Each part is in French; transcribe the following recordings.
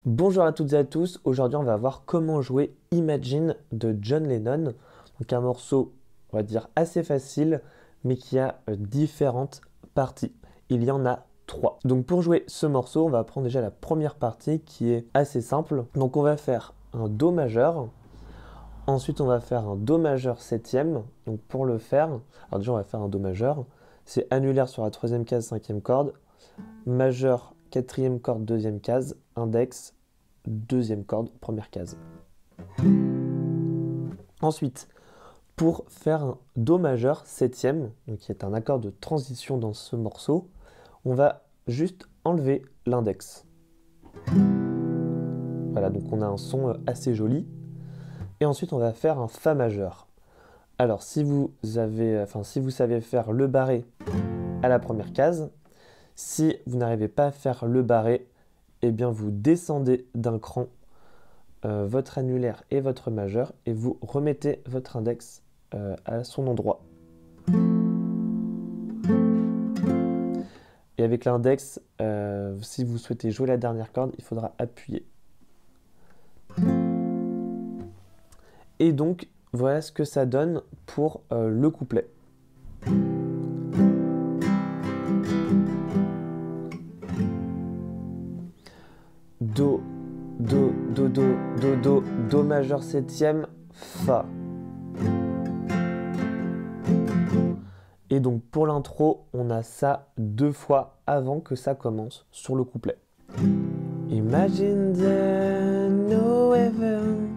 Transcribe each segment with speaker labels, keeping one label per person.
Speaker 1: Bonjour à toutes et à tous, aujourd'hui on va voir comment jouer Imagine de John Lennon. Donc un morceau, on va dire assez facile, mais qui a différentes parties. Il y en a trois. Donc pour jouer ce morceau, on va prendre déjà la première partie qui est assez simple. Donc on va faire un Do majeur, ensuite on va faire un Do majeur septième. Donc pour le faire, alors déjà on va faire un Do majeur, c'est annulaire sur la troisième case, cinquième corde, majeur, quatrième corde, deuxième case, index, deuxième corde, première case. Ensuite, pour faire un Do majeur septième, donc qui est un accord de transition dans ce morceau, on va juste enlever l'index. Voilà, donc on a un son assez joli. Et ensuite, on va faire un Fa majeur. Alors, si vous savez faire le barré à la première case, si vous n'arrivez pas à faire le barré, eh bien vous descendez d'un cran votre annulaire et votre majeur et vous remettez votre index à son endroit. Et avec l'index, si vous souhaitez jouer la dernière corde, il faudra appuyer. Et donc, voilà ce que ça donne pour le couplet. Do, Do, Do, Do, Do, Do, Do majeur septième, Fa. Et donc pour l'intro, on a ça deux fois avant que ça commence sur le couplet. Imagine there's no heaven.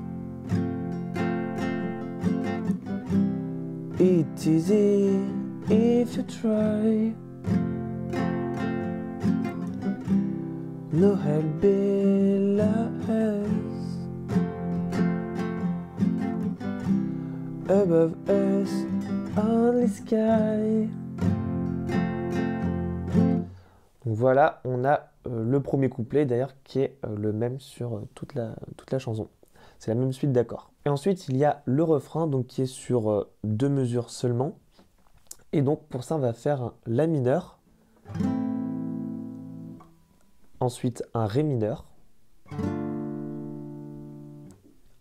Speaker 1: It's easy if you try. No hell below us. Above us, only sky. Donc voilà, on a le premier couplet d'ailleurs qui est le même sur toute la chanson. C'est la même suite d'accords. Et ensuite, il y a le refrain donc, qui est sur deux mesures seulement. Et donc pour ça, on va faire un La mineur. Ensuite, un Ré mineur.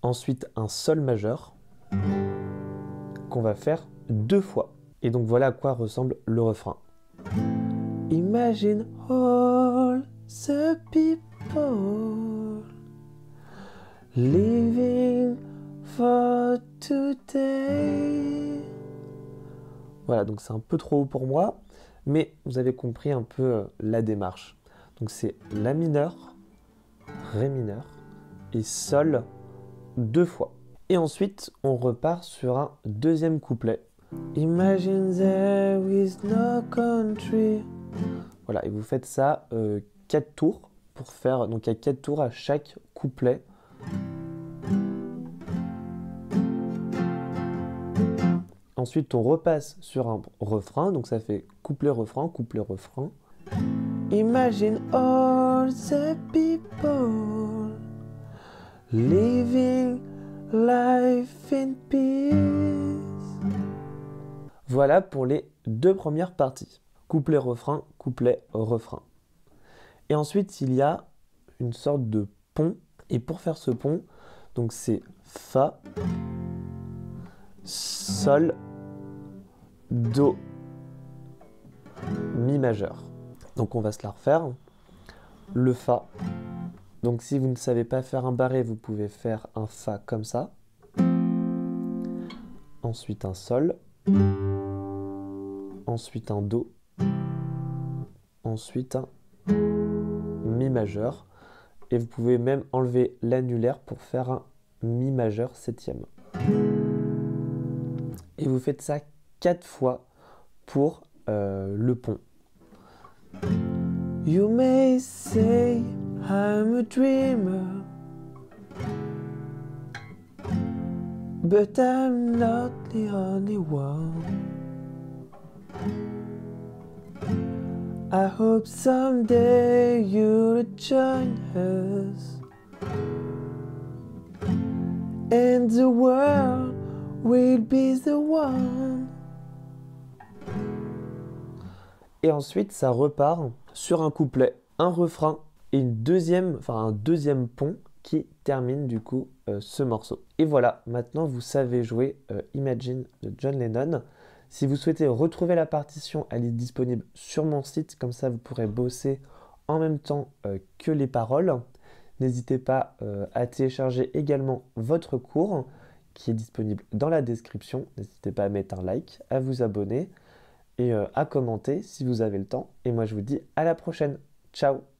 Speaker 1: Ensuite, un Sol majeur qu'on va faire deux fois. Et donc voilà à quoi ressemble le refrain. Imagine all the people living for today. Voilà, donc c'est un peu trop haut pour moi, mais vous avez compris un peu la démarche. Donc c'est La mineur, Ré mineur et Sol deux fois. Et ensuite, on repart sur un deuxième couplet. Imagine there is no country. Voilà, et vous faites ça 4 tours pour faire. Donc il y a 4 tours à chaque couplet. Ensuite, on repasse sur un refrain, donc ça fait couplet-refrain, couplet-refrain. Imagine all the people living life in peace. Voilà pour les deux premières parties. Couplet-refrain, couplet-refrain. Et ensuite, il y a une sorte de pont. Et pour faire ce pont, donc c'est Fa, Sol, Do, Mi majeur. Donc on va se la refaire. Le Fa. Donc si vous ne savez pas faire un barré, vous pouvez faire un Fa comme ça. Ensuite un Sol. Ensuite un Do. Ensuite un Mi majeur. Et vous pouvez même enlever l'annulaire pour faire un Mi majeur septième. Et vous faites ça 4 fois pour le pont. You may say I'm a dreamer, but I'm not the only one. I hope someday you'll join us, and the world will be the one. Et ensuite, ça repart sur un couplet, un refrain et un deuxième pont qui termine du coup ce morceau. Et voilà, maintenant vous savez jouer Imagine de John Lennon. Si vous souhaitez retrouver la partition, elle est disponible sur mon site, comme ça vous pourrez bosser en même temps que les paroles. N'hésitez pas à télécharger également votre cours qui est disponible dans la description. N'hésitez pas à mettre un like, à vous abonner et à commenter si vous avez le temps. Et moi je vous dis à la prochaine. Ciao!